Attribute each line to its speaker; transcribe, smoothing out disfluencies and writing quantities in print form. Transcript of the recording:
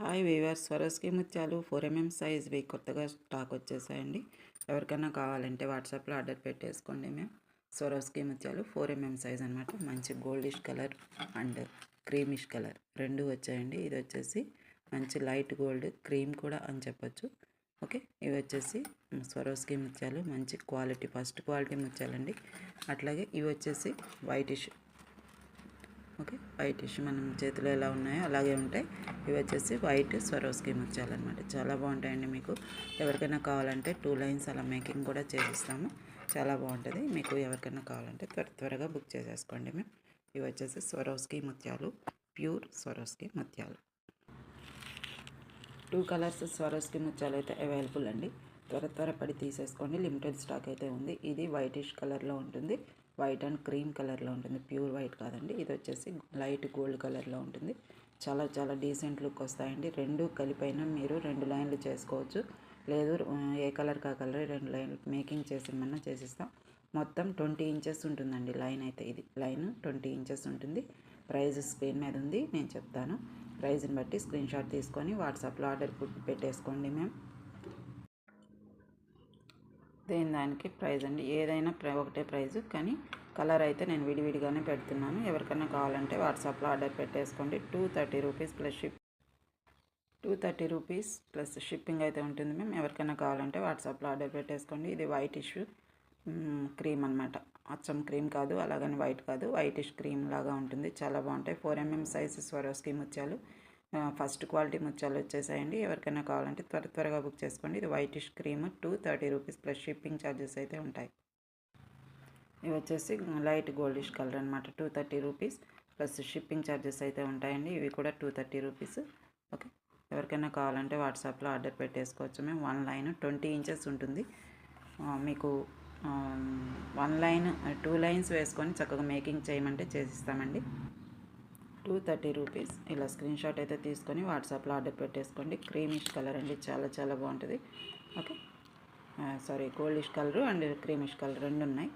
Speaker 1: Hi weavers, Swarovski ముత్యాలు 4mm సైజ్వి కొత్తగా stock వచ్చేసాయండి. ఎవరికైనా కావాలంటే వాట్సాప్లో ఆర్డర్ పెట్టేసుకోండి. మేము స్వరోస్కి ముత్యాలు 4mm సైజ్ అనమాట. మంచి goldish colour and creamish colour రెండు వచ్చాయండి. ఇది వచ్చేసి మంచి లైట్ గోల్డ్ క్రీమ్ కూడా అని చెప్పొచ్చు. ఓకే, ఇవి వచ్చేసి స్వరోస్కి ముత్యాలు మంచి క్వాలిటీ, ఫస్ట్ క్వాలిటీ ముత్యాలండి. అట్లాగే ఇవి వచ్చేసి వైటిష్. ఓకే, వైట్ ఇష్యూ మనం చేతిలో ఎలా ఉన్నాయో అలాగే ఉంటాయి. ఇవి వచ్చేసి వైట్ స్వరోస్కి ముత్యాలన్నమాట. చాలా బాగుంటాయండి. మీకు ఎవరికైనా కావాలంటే 2 లైన్స్ అలా మేకింగ్ కూడా చేసిస్తాము. చాలా బాగుంటుంది. మీకు ఎవరికైనా కావాలంటే త్వరగా బుక్ చేసేసుకోండి. మేము ఇవి వచ్చేసి స్వరోస్కి ముత్యాలు, ప్యూర్ స్వరోస్కి ముత్యాలు. 2 కలర్స్ స్వరోస్కి ముత్యాలు అయితే అవైలబుల్ అండి. త్వరపడి తీసేసుకోండి. లిమిటెడ్ స్టాక్ అయితే ఉంది. ఇది వైటిష్ కలర్లో ఉంటుంది, వైట్ అండ్ క్రీమ్ కలర్లో ఉంటుంది. ప్యూర్ వైట్ కాదండి, ఇది వచ్చేసి లైట్ గోల్డ్ కలర్లో ఉంటుంది. చాలా డీసెంట్ లుక్ వస్తాయండి. రెండు కలిపైన మీరు 2 లైన్లు చేసుకోవచ్చు. లేదు ఏ కలర్ కా కలర్ 2 లైన్లు మేకింగ్ చేసిమన్నా చేసిస్తాం. మొత్తం 20 ఇంచెస్ ఉంటుందండి లైన్ అయితే. ఇది లైన్ 20 ఇంచెస్ ఉంటుంది. ప్రైస్ స్క్రీన్ మీద ఉంది, నేను చెప్తాను. ప్రైజ్ని బట్టి స్క్రీన్ షాట్ తీసుకొని వాట్సాప్లో ఆర్డర్ పెట్టేసుకోండి. మేము దానికి ప్రైజ్ అండి, ఏదైనా ఒకటే ప్రైజు, కానీ కలర్ అయితే నేను విడివిడిగానే పెడుతున్నాను. ఎవరికైనా కావాలంటే వాట్సాప్లో ఆర్డర్ పెట్టేసుకోండి. 230 rupees plus 230 rupees plus shipping అయితే ఉంటుంది. మేము ఎవరికైనా కావాలంటే వాట్సాప్లో ఆర్డర్ పెట్టేసుకోండి. ఇది వైట్ ఇష్యూ క్రీమ్ అనమాట. అచ్చం క్రీమ్ కాదు, అలాగని వైట్ కాదు, వైటిష్ క్రీమ్ లాగా ఉంటుంది. చాలా బాగుంటాయి. 4mm సైజు స్వరోస్కి ముత్యాలు, ఫస్ట్ క్వాలిటీ ముత్యాలు వచ్చేసాయండి. ఎవరికైనా కావాలంటే త్వరగా బుక్ చేసుకోండి. ఇది whitish cream 230 rupees plus shipping charges అయితే ఉంటాయి. ఇవి వచ్చేసి లైట్ గోల్డిష్ కలర్ అనమాట. 230 రూపీస్ ప్లస్ షిప్పింగ్ ఛార్జెస్ అయితే ఉంటాయండి. ఇవి కూడా 230 రూపీస్. ఓకే, ఎవరికైనా కావాలంటే వాట్సాప్లో ఆర్డర్ పెట్టేసుకోవచ్చు. మేము 1 లైన్ 20 ఇంచెస్ ఉంటుంది. మీకు 1 లైన్ 2 లైన్స్ వేసుకొని చక్కగా మేకింగ్ చేయమంటే చేసిస్తామండి. 230 రూపీస్. ఇలా స్క్రీన్ షాట్ అయితే తీసుకొని వాట్సాప్లో ఆర్డర్ పెట్టేసుకోండి. క్రీమిష్ కలర్ అండి, చాలా బాగుంటుంది. Okay, sorry, goldish colour and creamish colour రెండు ఉన్నాయి.